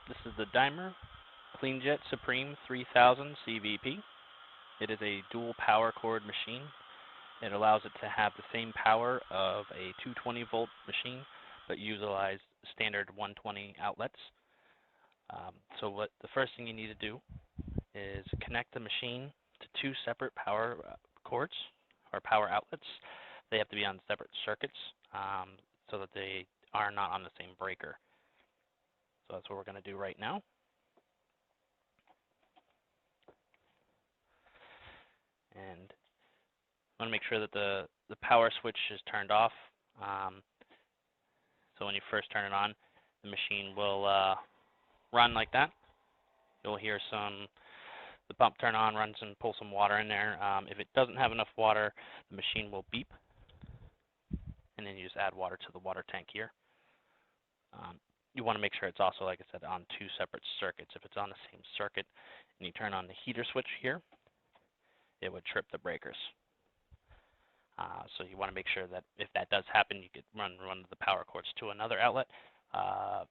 This is the Dimer KleenJet Supreme 3000 CVP. It is a dual power cord machine. It allows it to have the same power of a 220 volt machine, but utilize standard 120 outlets. So what the first thing you need to do is connect the machine to two separate power cords or power outlets. They have to be on separate circuits so that they are not on the same breaker. So that's what we're going to do right now. And I want to make sure that the power switch is turned off. So when you first turn it on, the machine will run like that. You'll hear the pump turn on, runs and pull some water in there. If it doesn't have enough water, the machine will beep, and then you just add water to the water tank here. You want to make sure it's also, like I said, on two separate circuits. If it's on the same circuit and you turn on the heater switch here, it would trip the breakers. So you want to make sure that if that does happen, you could run the power cords to another outlet.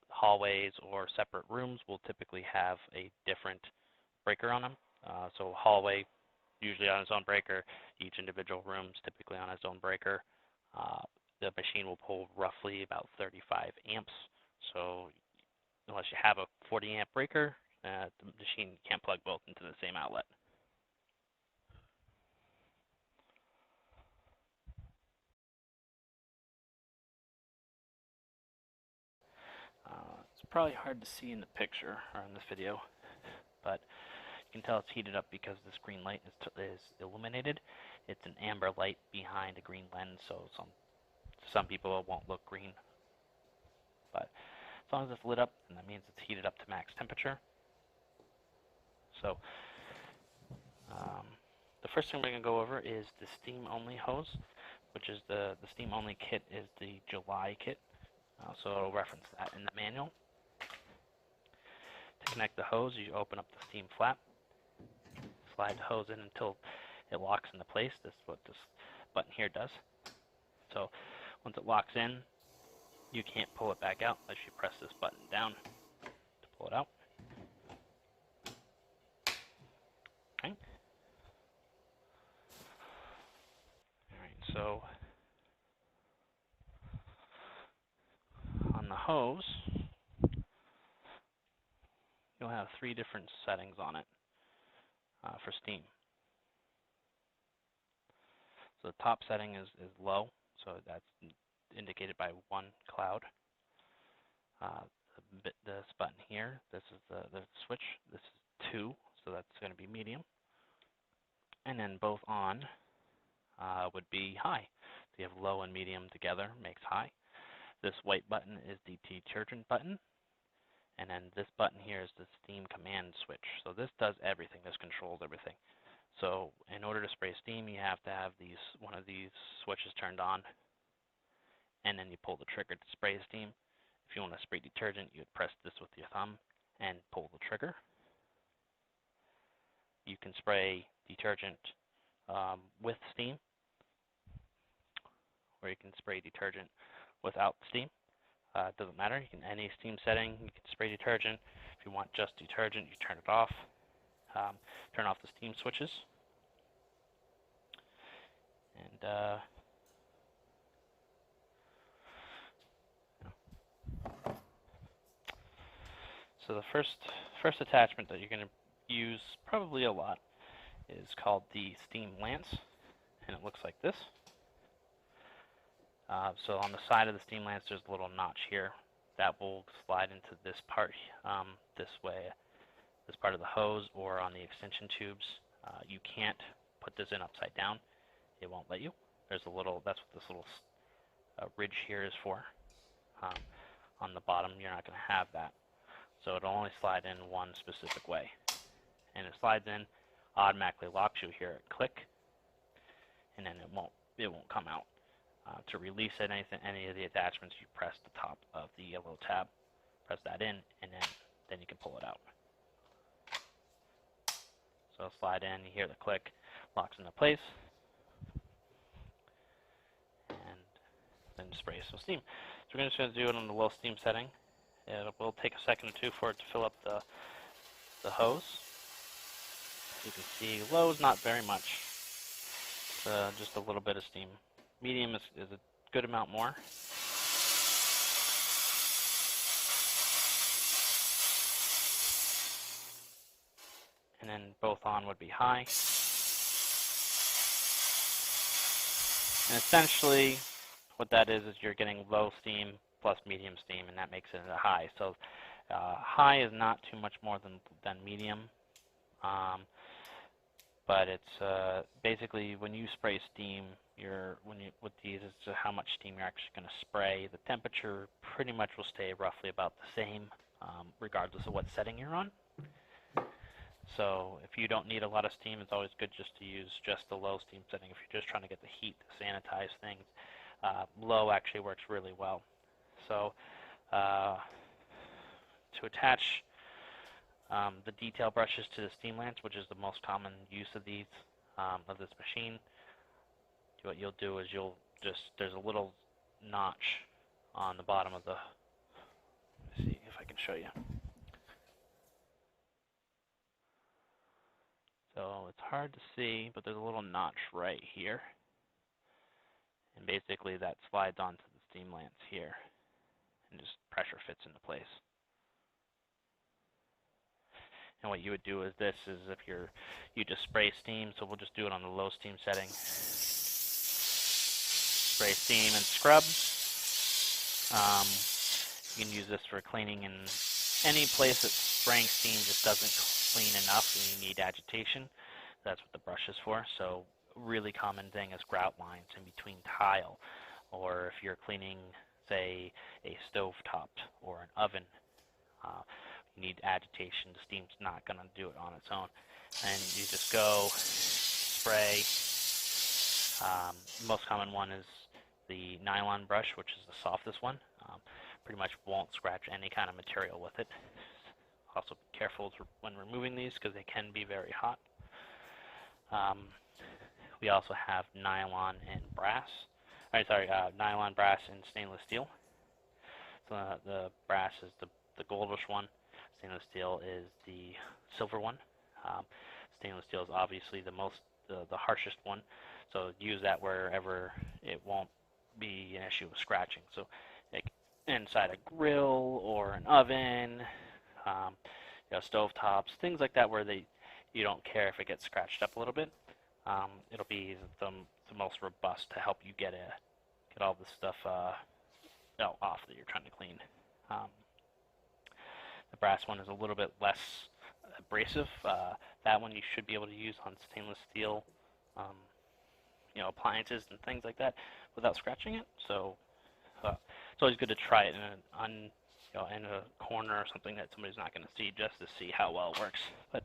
Hallways or separate rooms will typically have a different breaker on them. So hallway, usually on its own breaker. Each individual room is typically on its own breaker. The machine will pull roughly about 35 amps. So unless you have a 40 amp breaker, the machine can't plug both into the same outlet. It's probably hard to see in the picture or in this video, but you can tell it's heated up because this green light is illuminated. It's an amber light behind a green lens, so some people it won't look green. But as long as it's lit up, then that means it's heated up to max temperature. So the first thing we're going to go over is the steam-only hose, which is the steam-only kit is the July kit. So it'll reference that in the manual. To connect the hose, you open up the steam flap, slide the hose in until it locks into place. This is what this button here does. So once it locks in, you can't pull it back out unless you press this button down to pull it out. Okay. Alright, so on the hose, you'll have 3 different settings on it for steam. So the top setting is low, so that's indicated by 1 cloud. This button here, this is the switch. This is 2, so that's going to be medium. And then both on would be high. So you have low and medium together makes high. This white button is the detergent button. And then this button here is the steam command switch. So this does everything. This controls everything. So in order to spray steam, you have to have one of these switches turned on, and then you pull the trigger to spray steam. If you want to spray detergent, you would press this with your thumb and pull the trigger. You can spray detergent with steam, or you can spray detergent without steam. It doesn't matter. You can any steam setting. You can spray detergent. If you want just detergent, you turn it off. Turn off the steam switches. And so the first attachment that you're going to use probably a lot is called the steam lance, and it looks like this. So on the side of the steam lance, there's a little notch here that will slide into this part this way, this part of the hose, or on the extension tubes. You can't put this in upside down. It won't let you. That's what this little ridge here is for. On the bottom, you're not going to have that. So it'll only slide in one specific way. And it slides in, automatically locks you here at click, and then it won't come out. To release any of the attachments, you press the top of the yellow tab, press that in, and then you can pull it out. So it'll slide in, you hear the click, locks into place, and then spray some steam. So we're just going to do it on the low steam setting, It will take a second or two for it to fill up the hose. You can see low is not very much, just a little bit of steam. Medium is a good amount more. And then both on would be high. And essentially what that is you're getting low steam plus medium steam, and that makes it a high. So high is not too much more than medium. But it's basically when you spray steam, with these, it's how much steam you're actually going to spray. The temperature pretty much will stay roughly about the same, regardless of what setting you're on. So if you don't need a lot of steam, it's always good just to use just the low steam setting. If you're just trying to get the heat to sanitize things, low actually works really well. So to attach the detail brushes to the steam lance, which is the most common use of these of this machine, what you'll do is there's a little notch on the bottom of the. Let's see if I can show you. So it's hard to see, but there's a little notch right here, and basically that slides onto the steam lance here, and just pressure fits into place. And what you would do is if you just spray steam, so we'll just do it on the low steam setting. Spray steam and scrub. You can use this for cleaning in any place that spraying steam just doesn't clean enough and you need agitation. That's what the brush is for. So really common thing is grout lines in between tile, or if you're cleaning, say, a stove top or an oven. You need agitation. The steam's not going to do it on its own. And you just go spray. Most common one is the nylon brush, which is the softest one. Pretty much won't scratch any kind of material with it. Also be careful when removing these because they can be very hot. We also have nylon and brass. Nylon, brass, and stainless steel. So the brass is the goldish one. Stainless steel is the silver one. Stainless steel is obviously the harshest one, so use that wherever it won't be an issue with scratching. So like inside a grill or an oven, stove tops, things like that where you don't care if it gets scratched up a little bit. It'll be the most robust to help you get all the stuff off that you're trying to clean. The brass one is a little bit less abrasive. That one you should be able to use on stainless steel, appliances and things like that without scratching it. So it's always good to try it in a corner or something that somebody's not going to see, just to see how well it works. But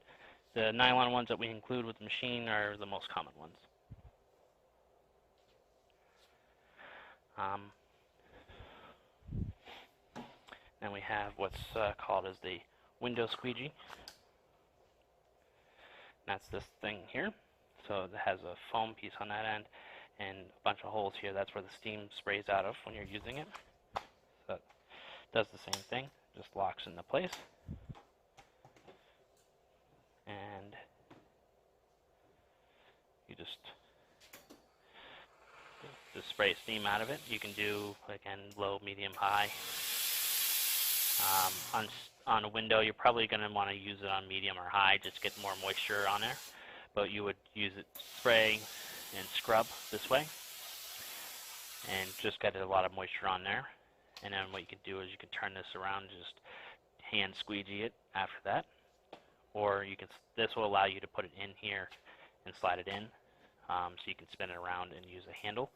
the nylon ones that we include with the machine are the most common ones. Then we have what's called as the window squeegee. That's this thing here. So it has a foam piece on that end and a bunch of holes here. That's where the steam sprays out of when you're using it. So it does the same thing, just locks into place. And you just spray steam out of it. You can do, again, low, medium, high. On a window, you're probably going to want to use it on medium or high, just get more moisture on there. But you would use it, spray and scrub this way, and just get a lot of moisture on there. And then what you can do is you can turn this around, just hand squeegee it after that. Or this will allow you to put it in here and slide it in, so you can spin it around and use a handle.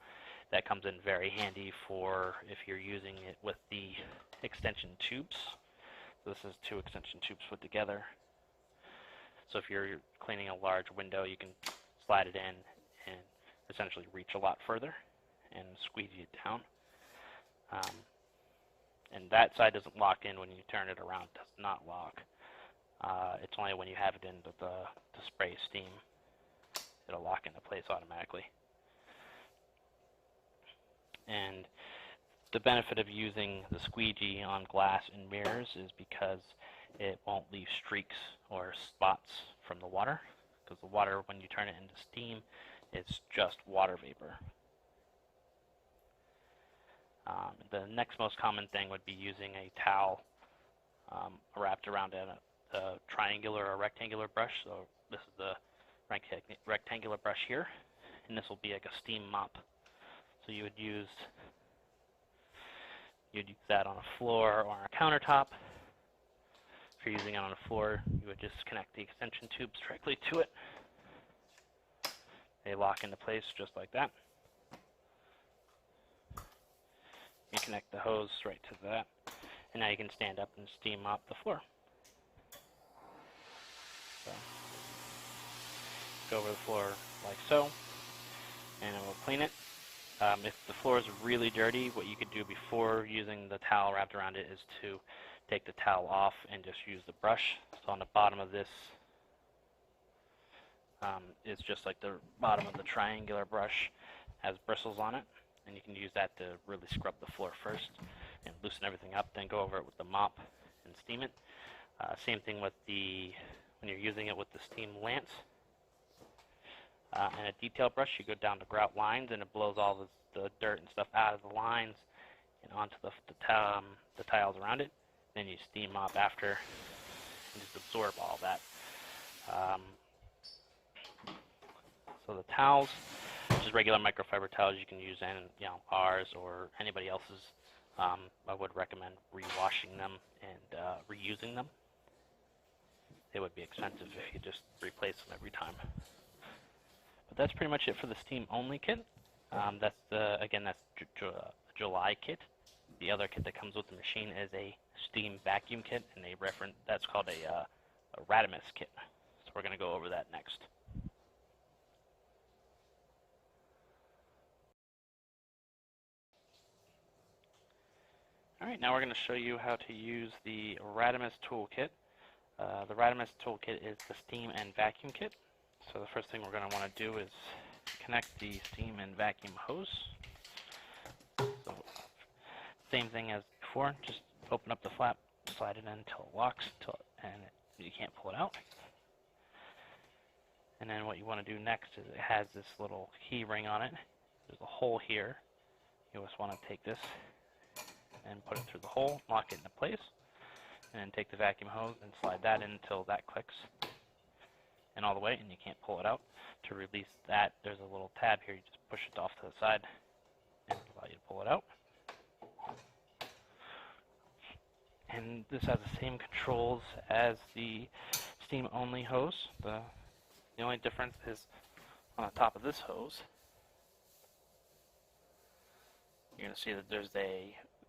That comes in very handy for if you're using it with the extension tubes. This is 2 extension tubes put together. So if you're cleaning a large window, you can slide it in and essentially reach a lot further and squeegee it down. And that side doesn't lock in when you turn it around. It does not lock. It's only when you have it in to spray steam, it'll lock into place automatically. And The benefit of using the squeegee on glass and mirrors is because it won't leave streaks or spots from the water, because the water, when you turn it into steam, it's just water vapor. The next most common thing would be using a towel wrapped around a triangular or rectangular brush. So this is the rectangular brush here, and this will be like a steam mop. So you would use that on a floor or on a countertop. If you're using it on a floor, you would just connect the extension tubes directly to it. They lock into place just like that. You connect the hose right to that, and now you can stand up and steam mop the floor. So, go over the floor like so, and it will clean it. If the floor is really dirty, what you could do before using the towel wrapped around it is to take the towel off and just use the brush. So on the bottom of this is just like the bottom of the triangular brush, has bristles on it, and you can use that to really scrub the floor first and loosen everything up, then go over it with the mop and steam it. Same thing with when you're using it with the steam lance. And a detail brush, you go down the grout lines and it blows all the dirt and stuff out of the lines and onto the tiles around it. Then you steam mop after and just absorb all that. So the towels, just regular microfiber towels you can use, and ours or anybody else's. I would recommend rewashing them and reusing them. They would be expensive if you just replace them every time. But that's pretty much it for the steam only kit. That's July kit. The other kit that comes with the machine is a steam vacuum kit, and that's called a Radimus kit. So we're going to go over that next. Alright, now we're going to show you how to use the Radimus toolkit. The Radimus toolkit is the steam and vacuum kit. So the first thing we're going to want to do is connect the steam and vacuum hose. So same thing as before, just open up the flap, slide it in until it locks, and you can't pull it out. And then what you want to do next is it has this little key ring on it. There's a hole here. You just want to take this and put it through the hole, lock it into place, and then take the vacuum hose and slide that in until that clicks and all the way, and you can't pull it out. To release that, there's a little tab here. You just push it off to the side and allow you to pull it out. And this has the same controls as the steam only hose. The only difference is on the top of this hose, you're going to see that there's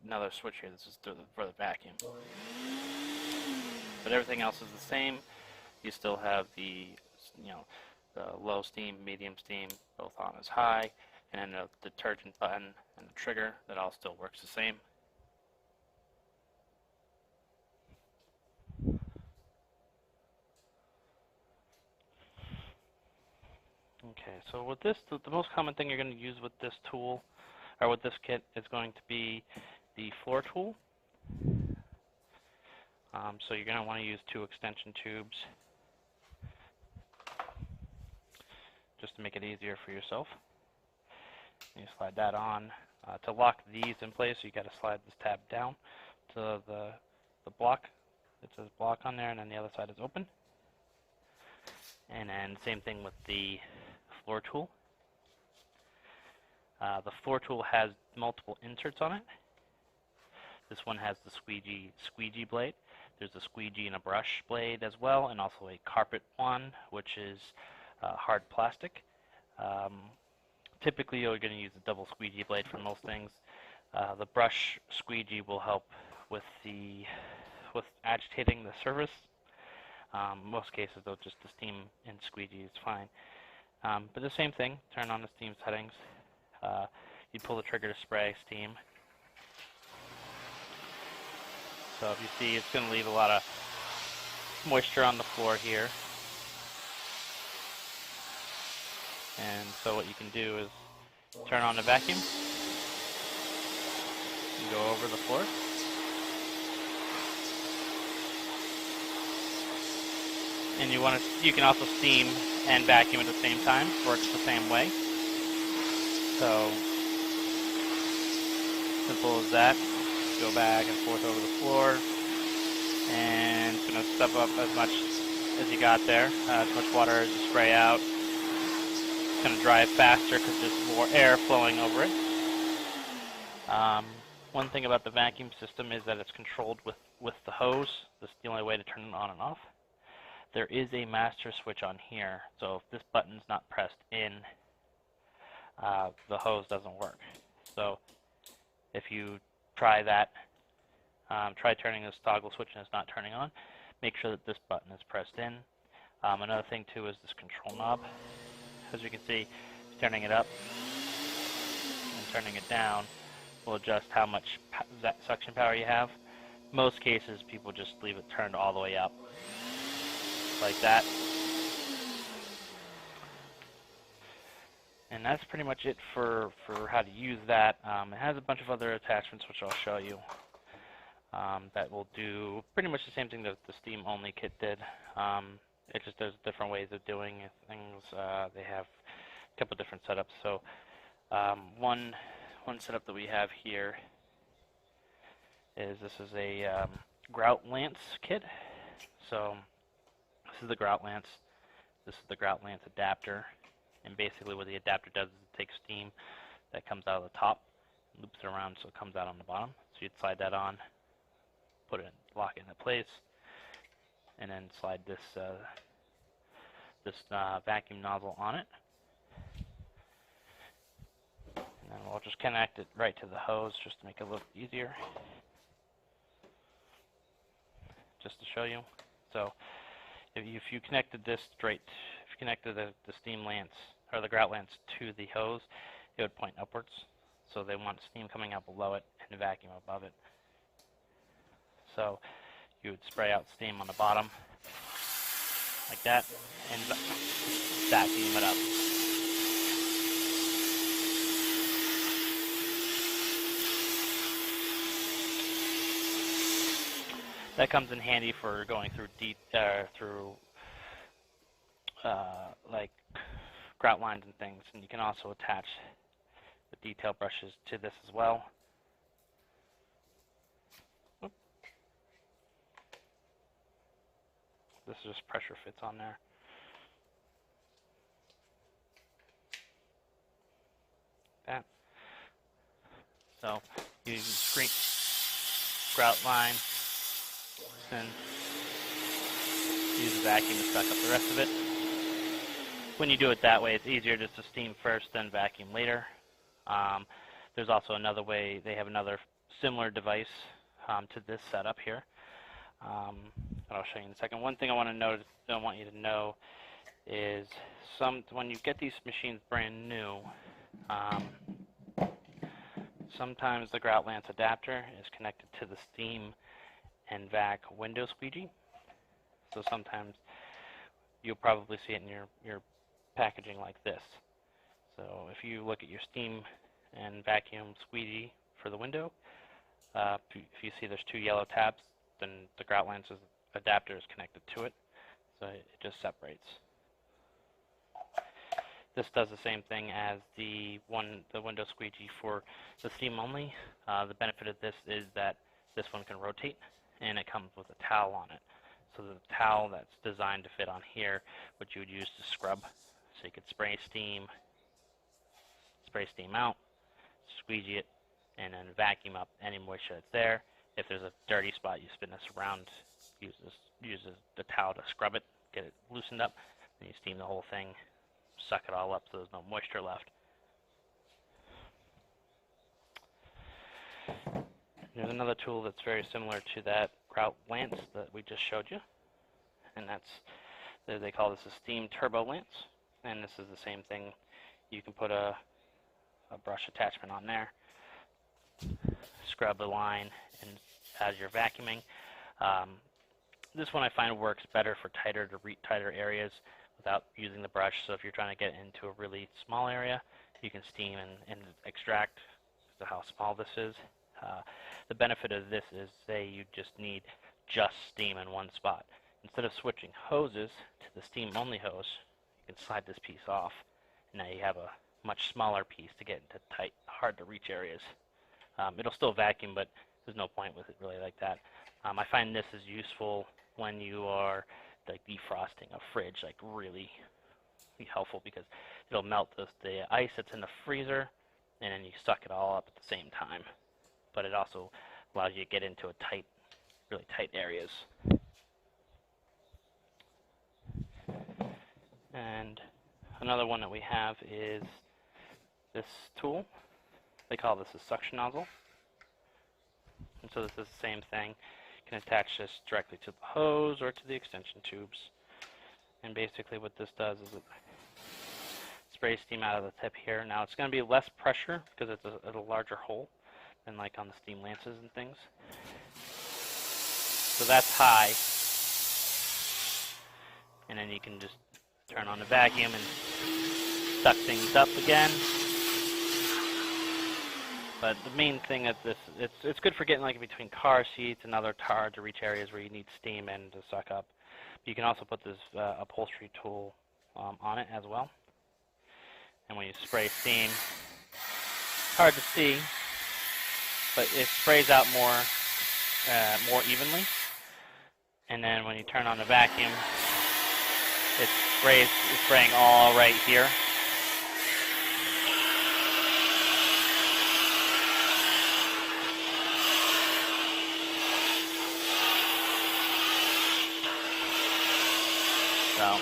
another switch here. This is for the vacuum. But everything else is the same. You still have the low steam, medium steam, both on as high, and then the detergent button and the trigger, that all still works the same. Okay, so with this, the most common thing you're going to use with this tool, or with this kit, is going to be the floor tool. So you're going to want to use 2 extension tubes just to make it easier for yourself. And you slide that on. To lock these in place, you got to slide this tab down to the block. It says block on there, and then the other side is open. And then same thing with the floor tool. The floor tool has multiple inserts on it. This one has the squeegee blade. There's a squeegee and a brush blade as well, and also a carpet one, which is hard plastic. Typically, you're going to use a double squeegee blade for most things. The brush squeegee will help with agitating the surface. Most cases, though, just the steam and squeegee is fine. But the same thing, turn on the steam settings. You pull the trigger to spray steam. So if you see, it's going to leave a lot of moisture on the floor here. And so what you can do is turn on the vacuum. go over the floor. And you can also steam and vacuum at the same time. Works the same way. So simple as that. Go back and forth over the floor, and it's going to step up as much as you got there. As much water as you spray out. It's going to dry faster because there's more air flowing over it. One thing about the vacuum system is that it's controlled with the hose. That's the only way to turn it on and off. There is a master switch on here, so if this button's not pressed in, the hose doesn't work. So if you try that, try turning this toggle switch and it's not turning on, make sure that this button is pressed in. Another thing too is this control knob. As you can see, turning it up and turning it down will adjust how much suction power you have. Most cases, people just leave it turned all the way up, like that. And that's pretty much it for how to use that. It has a bunch of other attachments which I'll show you that will do pretty much the same thing that the steam only kit did. It just does different ways of doing things. They have a couple different setups. So one setup that we have here is this is a Grout Lance kit. So this is the Grout Lance. This is the Grout Lance adapter. And basically what the adapter does is it takes steam that comes out of the top, loops it around so it comes out on the bottom. So you'd slide that on, put it, lock it into place, and then slide this vacuum nozzle on it. And then we'll just connect it right to the hose just to make it a little easier. Just to show you. So if you connected this straight, if you connected the steam lance or the Grout Lance to the hose, it would point upwards. So they want steam coming out below it and vacuum above it. So you would spray out steam on the bottom like that and vacuum it up. That comes in handy for going through like grout lines and things, and you can also attach the detail brushes to this as well. Oop. This is just pressure fits on there. That. So you can screen grout line. And use the vacuum to suck up the rest of it. When you do it that way, it's easier just to steam first, then vacuum later. There's also another way. They have another similar device to this setup here. I'll show you in a second. One thing I want you to know is when you get these machines brand new, sometimes the Grout Lance adapter is connected to the steam and vac window squeegee. So sometimes you'll probably see it in your packaging like this. So if you look at your steam and vacuum squeegee for the window, if you see there's two yellow tabs, then the Grout Lance's adapter is connected to it. So it just separates. This does the same thing as the window squeegee for the steam only. The benefit of this is that this one can rotate, and it comes with a towel on it. So the towel that's designed to fit on here, which you would use to scrub. So you could spray steam out, squeegee it, and then vacuum up any moisture that's there. If there's a dirty spot, you spin this around, use the towel to scrub it, get it loosened up, and you steam the whole thing, suck it all up so there's no moisture left. There's another tool that's very similar to that Grout Lance that we just showed you, and they call this a steam turbo lance, and this is the same thing. You can put a brush attachment on there, scrub the line, and as you're vacuuming, this one I find works better for tighter areas without using the brush. So if you're trying to get into a really small area, you can steam and extract. So how small this is. The benefit of this is, say you just need just steam in one spot. Instead of switching hoses to the steam only hose, you can slide this piece off. Now you have a much smaller piece to get into tight, hard to reach areas. It'll still vacuum, but there's no point with it really like that. I find this is useful when you are like defrosting a fridge, like really helpful, because it'll melt the ice that's in the freezer, and then you suck it all up at the same time. But it also allows you to get into a tight, really tight areas. And another one that we have is this tool. They call this a suction nozzle. And so this is the same thing. You can attach this directly to the hose or to the extension tubes. And basically what this does is it sprays steam out of the tip here. Now it's going to be less pressure because it's a larger hole than like on the steam lances and things. So that's high. And then you can just turn on the vacuum and suck things up again. But the main thing is this, it's good for getting like between car seats and other hard to reach areas where you need steam in to suck up. You can also put this upholstery tool on it as well. And when you spray steam, it's hard to see, but it sprays out more evenly. And then when you turn on the vacuum, it's spraying all right here. So,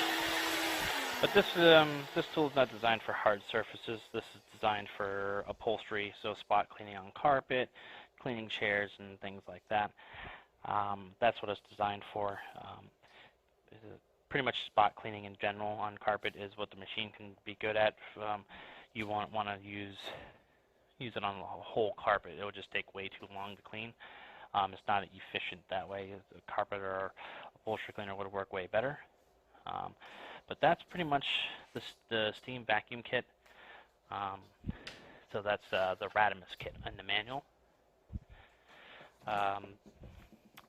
but this tool is not designed for hard surfaces. This is designed for upholstery, so spot cleaning on carpet, cleaning chairs, and things like that. That's what it's designed for. Pretty much spot cleaning in general on carpet is what the machine can be good at. You want to use it on the whole carpet. It would just take way too long to clean. It's not efficient that way. A carpet or upholstery cleaner would work way better. But that's pretty much the steam vacuum kit. So that's the Radimus kit in the manual.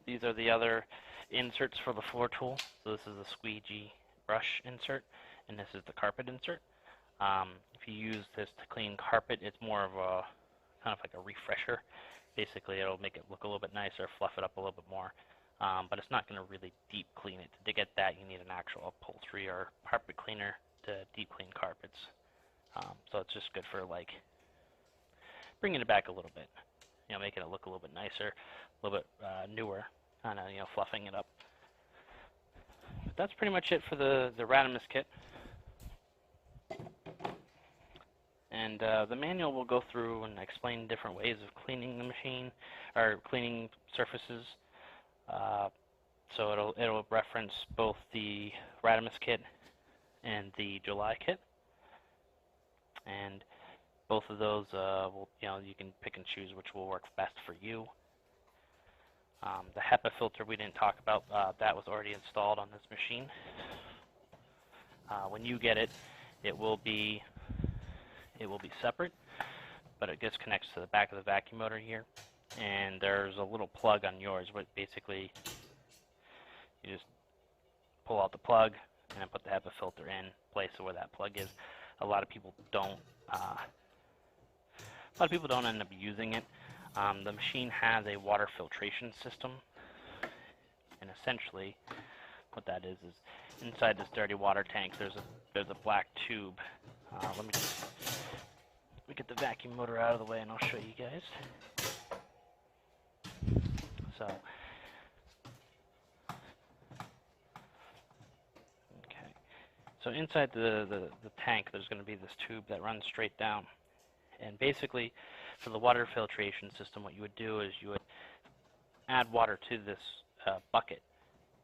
These are the other inserts for the floor tool. So this is the squeegee brush insert, and this is the carpet insert. If you use this to clean carpet, it's more of a kind of like a refresher. Basically, it'll make it look a little bit nicer, fluff it up a little bit more. But it's not going to really deep clean it. To get that, you need an actual upholstery or carpet cleaner to deep clean carpets. So it's just good for like bringing it back a little bit, making it look a little bit nicer, a little bit newer, kind of fluffing it up. But that's pretty much it for the Radimus kit. And the manual will go through and explain different ways of cleaning the machine or cleaning surfaces. So it'll reference both the Radimus kit and the July kit, and both of those you can pick and choose which will work best for you. The HEPA filter we didn't talk about. That was already installed on this machine. When you get it, it will be separate, but it just connects to the back of the vacuum motor here. And there's a little plug on yours, but basically you just pull out the plug and then put the HEPA filter in place where that plug is. A lot of people don't end up using it. The machine has a water filtration system, and essentially what that is inside this dirty water tank there's a black tube. Let me get the vacuum motor out of the way and I'll show you guys. So inside the tank there's going to be this tube that runs straight down, and basically for the water filtration system what you would do is you would add water to this bucket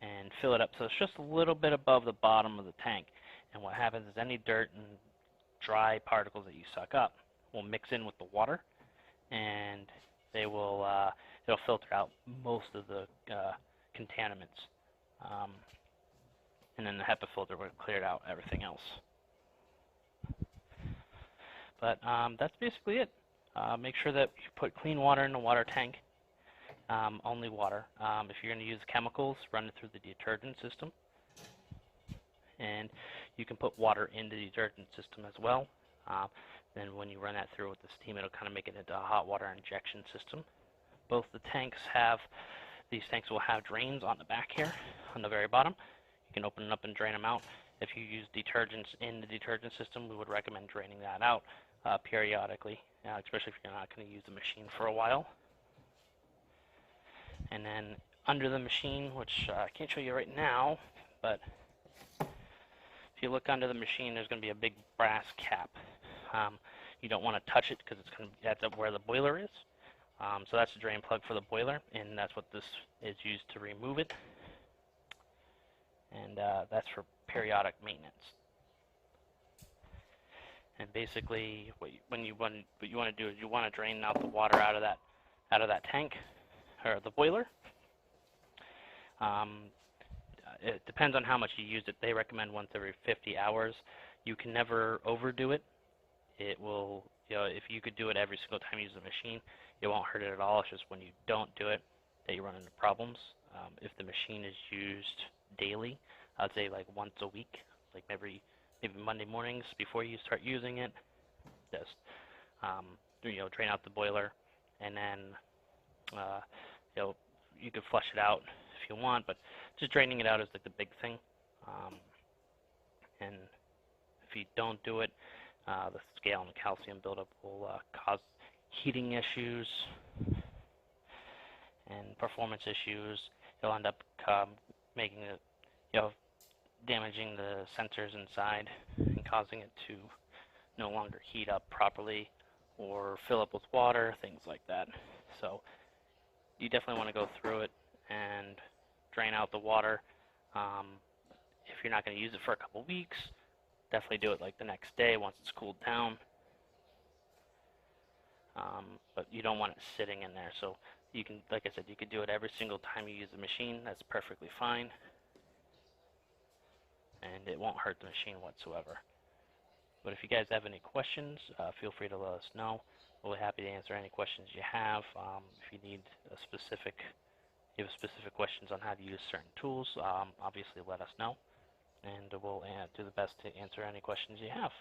and fill it up so it's just a little bit above the bottom of the tank, and what happens is any dirt and dry particles that you suck up will mix in with the water, and it'll filter out most of the contaminants, and then the HEPA filter will clear out everything else. But that's basically it. make sure that you put clean water in the water tank, only water. If you're going to use chemicals, run it through the detergent system. And you can put water in the detergent system as well. Then when you run that through with the steam, it'll kind of make it into a hot water injection system. Both the tanks have, these tanks will have drains on the back here, on the very bottom. You can open them up and drain them out. If you use detergents in the detergent system, we would recommend draining that out periodically, especially if you're not going to use the machine for a while. And then under the machine, which I can't show you right now, but if you look under the machine, there's going to be a big brass cap. You don't want to touch it because that's where the boiler is. So that's the drain plug for the boiler, and that's what this is used to remove it. And that's for periodic maintenance. And basically, what you want to do is you want to drain out the water out of that tank or the boiler. It depends on how much you use it. They recommend once every 50 hours. You can never overdo it. It will, if you could do it every single time you use the machine, it won't hurt it at all. It's just when you don't do it that you run into problems. If the machine is used daily, I'd say like once a week, like maybe Monday mornings before you start using it, just drain out the boiler, and then you could flush it out if you want, but just draining it out is like the big thing. And if you don't do it, the scale and the calcium buildup will cause heating issues and performance issues. You'll end up making it, damaging the sensors inside and causing it to no longer heat up properly or fill up with water, things like that. So you definitely want to go through it and drain out the water. If you're not going to use it for a couple weeks, definitely do it like the next day once it's cooled down. But you don't want it sitting in there. So you can, like I said, you could do it every single time you use the machine. That's perfectly fine. And it won't hurt the machine whatsoever. But if you guys have any questions, feel free to let us know. We'll be happy to answer any questions you have. If you need you have specific questions on how to use certain tools, obviously let us know, and we'll do the best to answer any questions you have.